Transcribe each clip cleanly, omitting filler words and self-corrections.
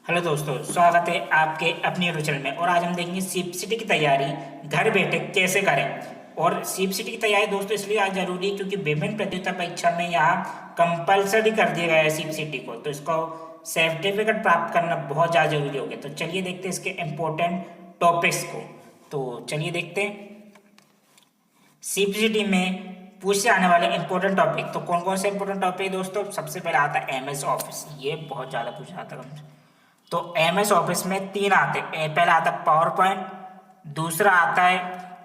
Hello दोस्तों, स्वागत है आपके अपने यूट्यूब चैनल में। और आज हम देखेंगे सीपीसीटी की तैयारी घर बैठे कैसे करें। और सीपीसीटी की तैयारी दोस्तों इसलिए आज जरूरी है क्योंकि विभिन्न प्रतियोगिता परीक्षा में यहाँ कंपलसरी कर दिया गया है सीपीसीटी को, तो इसको सर्टिफिकेट प्राप्त करना बहुत ज़्यादा जरूरी हो गया। तो चलिए देखते हैं इसके इम्पोर्टेंट टॉपिक्स को। तो चलिए देखते हैं सीपीसीटी में पूछे जाने वाले इंपॉर्टेंट टॉपिक। तो कौन कौन से इंपॉर्टेंट टॉपिक दोस्तों? सबसे पहले आता है एमएस ऑफिस, ये बहुत ज़्यादा पूछा जाता है हमसे। तो एमएस ऑफिस में तीन आते हैं। पहला आता है पावर पॉइंट, दूसरा आता है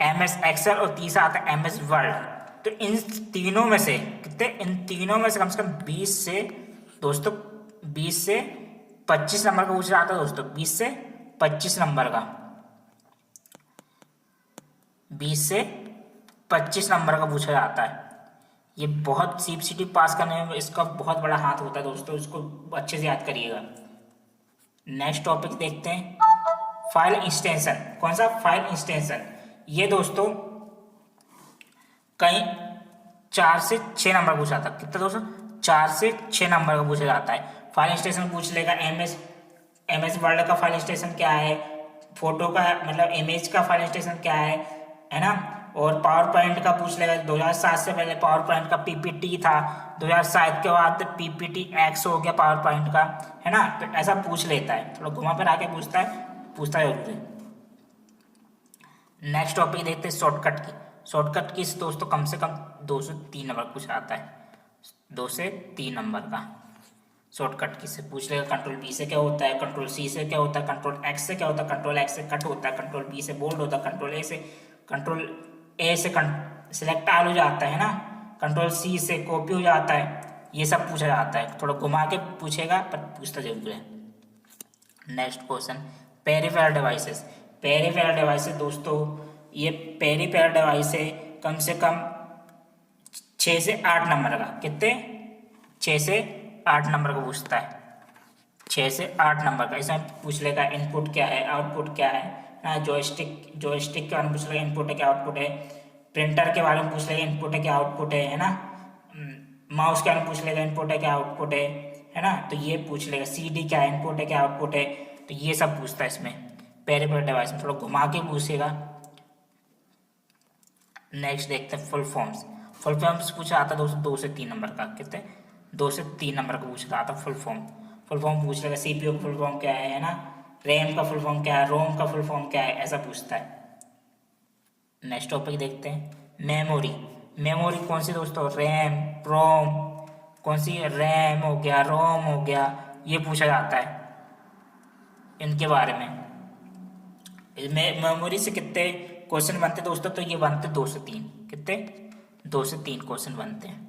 एमएस एक्सेल और तीसरा आता है एमएस वर्ड। तो इन तीनों में से कितने, इन तीनों में से कम 20 से दोस्तों 20 से 25 नंबर का पूछा जाता है दोस्तों। 20 से 25 नंबर का, 20 से 25 नंबर का पूछा जाता है। ये बहुत सीपीसीटी पास करने में इसका बहुत बड़ा हाथ होता है दोस्तों, इसको अच्छे से याद करिएगा। नेक्स्ट टॉपिक देखते हैं फाइल एक्सटेंशन। कौन सा? File extension. ये दोस्तों कहीं 4 से 6 नंबर पूछा जाता है। कितना दोस्तों? 4 से 6 नंबर का पूछा जाता है। फाइल एक्सटेंशन पूछ लेगा एमएस वर्ड का फाइल एक्सटेंशन क्या है, फोटो का मतलब इमेज का फाइल एक्सटेंशन क्या है ना। और पावर पॉइंट का पूछ लेगा। 2007 से पहले पावर पॉइंट का पीपीटी था, 2007 के बाद पीपीटी एक्स हो गया पावर पॉइंट का, है ना। तो ऐसा पूछ लेता है, थोड़ा घुमा फिरा के पूछता है जरूर है। नेक्स्ट टॉपिक देखते हैं शॉर्टकट की। शॉर्टकट की दोस्तों कम से कम 2 से 3 नंबर पूछा आता है। 2 से 3 नंबर का शॉर्टकट की से पूछ लेगा। कंट्रोल बी से क्या होता है, कंट्रोल सी से क्या होता है, कंट्रोल एक्स से क्या होता है, कंट्रोल एक्स से कट होता है, कंट्रोल बी से बोल्ड होता है, कंट्रोल ए से सिलेक्ट ऑल हो जाता है ना, कंट्रोल सी से कॉपी हो जाता है। ये सब पूछा जाता है, थोड़ा घुमा के पूछेगा पर पूछता जरूर है। Next question peripheral devices. Peripheral devices दोस्तों, ये पेरिफेरल डिवाइस है कम से कम 6 से 8 नंबर का। कितने? 6 से 8 नंबर का पूछता है। 6 से 8 नंबर का। इसमें पूछ लेगा इनपुट क्या है, आउटपुट क्या है ना। जॉयस्टिक के बारे में पूछ लेगा, इनपुट है क्या आउटपुट है। प्रिंटर के बारे में पूछ लेगा, इनपुट है क्या आउटपुट है ना। माउस के बारे में पूछ लेगा, इनपुट है क्या आउटपुट है ना। तो ये पूछ लेगा सीडी क्या है, इनपुट है क्या आउटपुट है। तो ये सब पूछता है इसमें पेरिफेरल डिवाइस में, थोड़ा घुमा के पूछेगा। नेक्स्ट देखते हैं फुल फॉर्म्स। फुल फॉर्म्स पूछा आता है दोस्तों 2 से 3 नंबर का। कितने? 2 से 3 नंबर का पूछा आता है फुल फॉर्म। फुल फॉर्म पूछ लेगा सीपीयू का फुल फॉर्म क्या है ना, रैम का फुल फॉर्म क्या है, रोम का फुल फॉर्म क्या है, ऐसा पूछता है। नेक्स्ट टॉपिक देखते हैं मेमोरी। मेमोरी कौन सी दोस्तों? रैम, रोम। कौन सी? रैम हो गया, रोम हो गया, ये पूछा जाता है इनके बारे में। मेमोरी से कितने क्वेश्चन बनते दोस्तों? तो ये बनते 2 से 3। कितने? 2 से 3 क्वेश्चन बनते हैं।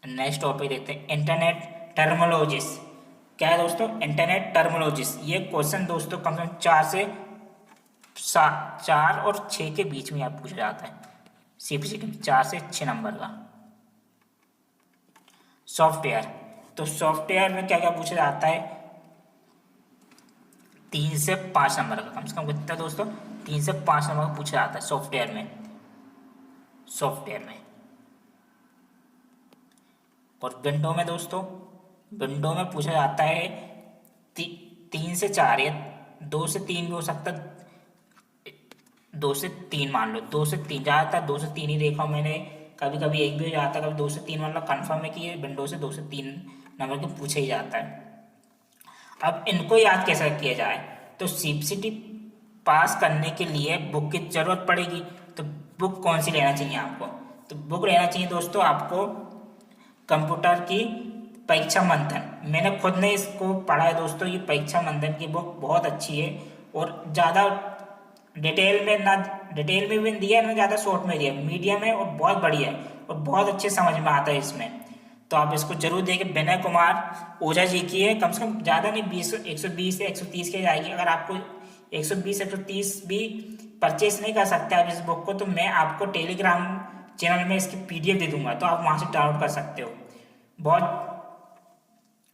नेक्स्ट टॉपिक देखते हैं इंटरनेट टर्मिनोलॉजीज। क्या है दोस्तों? Internet terminologies. ये क्वेश्चन दोस्तों कम से कम 4 और 6 के बीच में आप पूछा जाता है सीपीसीटी में, 4 से 6 नंबर का। सॉफ्टवेयर। तो सॉफ्टवेयर में क्या क्या पूछा जाता है? 3 से 5 नंबर का, कम से कम कितना दोस्तों? 3 से 5 नंबर का पूछा जाता है सॉफ्टवेयर में। और विंडो में दोस्तों, विंडो में पूछा जाता है 3 से 4 या 2 से 3 भी हो सकता है। 2 से 3 मान लो, 2 से 3 ज़्यादातर 2 से 3 ही देखा मैंने। कभी कभी 1 भी हो जाता है, कभी 2 से 3 मतलब कन्फर्म है कि ये विंडो से 2 से 3 नंबर के पूछा ही जाता है। अब इनको याद कैसे किया जाए? तो सीपीसीटी पास करने के लिए बुक की जरूरत पड़ेगी। तो बुक कौन सी लेना चाहिए आपको? तो बुक लेना चाहिए दोस्तों आपको कंप्यूटर की परीक्षा मंथन। मैंने खुद ने इसको पढ़ा है दोस्तों। ये परीक्षा मंथन की बुक बहुत अच्छी है और ज़्यादा डिटेल में भी दिया है ना, ज़्यादा शॉर्ट में दिया, मीडियम है और बहुत बढ़िया है और बहुत अच्छे समझ में आता है इसमें। तो आप इसको जरूर देखें। विनय कुमार ओझा जी की है, कम से कम ज़्यादा नहीं 120 से 130 की जाएगी। अगर आपको 120 130 भी परचेस नहीं कर सकते आप इस बुक को, तो मैं आपको टेलीग्राम चैनल में इसकी पीडीएफ दे दूंगा, तो आप वहाँ से डाउनलोड कर सकते हो। बहुत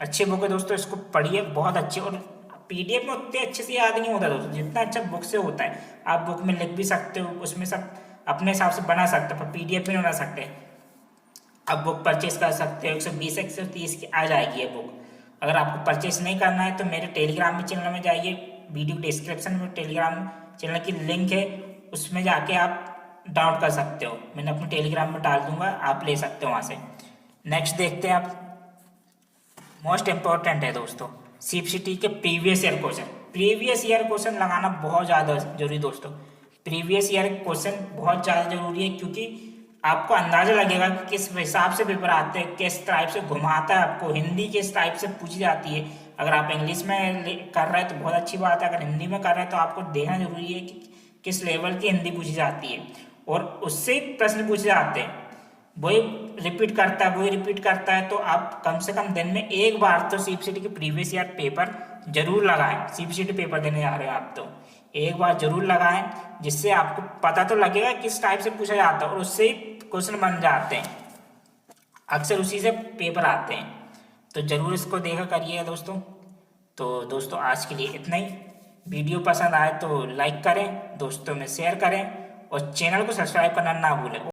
अच्छी बुक है दोस्तों, इसको पढ़िए, बहुत अच्छी। और पीडीएफ में उतने अच्छे से याद नहीं होता दोस्तों जितना अच्छा बुक से होता है। आप बुक में लिख भी सकते हो, उसमें सब अपने हिसाब से बना सकते हो, पर पीडीएफ में नहीं बना सकते। आप बुक परचेस कर सकते हो, 120 130 की आ जाएगी ये बुक। अगर आपको परचेस नहीं करना है तो मेरे टेलीग्राम में चैनल में जाइए, वीडियो डिस्क्रिप्शन में टेलीग्राम चैनल की लिंक है, उसमें जाके आप डाउनलोड कर सकते हो। मैंने अपने टेलीग्राम में डाल दूंगा, आप ले सकते हो वहाँ से। नेक्स्ट देखते हैं आप, मोस्ट इंपॉर्टेंट है दोस्तों, सीपीसीटी के previous year question. Previous year question लगाना बहुत ज़्यादा जरूरी दोस्तों। प्रीवियस ईयर क्वेश्चन बहुत ज़्यादा जरूरी है, क्योंकि आपको अंदाजा लगेगा कि किस हिसाब से पेपर आते हैं, किस टाइप से घुमाता है आपको। हिंदी किस टाइप से पूछी जाती है। अगर आप इंग्लिश में कर रहे हैं तो बहुत अच्छी बात है, अगर हिंदी में कर रहे हैं तो आपको देखना जरूरी है कि किस लेवल की हिंदी पूछी जाती है, और उससे प्रश्न पूछे जाते हैं। वही रिपीट करता है, तो आप कम से कम दिन में एक बार तो सीपीसीटी के प्रीवियस ईयर पेपर जरूर लगाएं। सीपीसीटी पेपर देने जा रहे हो आप तो एक बार जरूर लगाएं, जिससे आपको पता तो लगेगा किस टाइप से पूछा जाता है, और उससे ही क्वेश्चन बन जाते हैं। अक्सर उसी से पेपर आते हैं, तो जरूर इसको देखा करिएगा दोस्तों। तो दोस्तों आज के लिए इतना ही। वीडियो पसंद आए तो लाइक करें, दोस्तों में शेयर करें, और चैनल को सब्सक्राइब करना ना भूलें।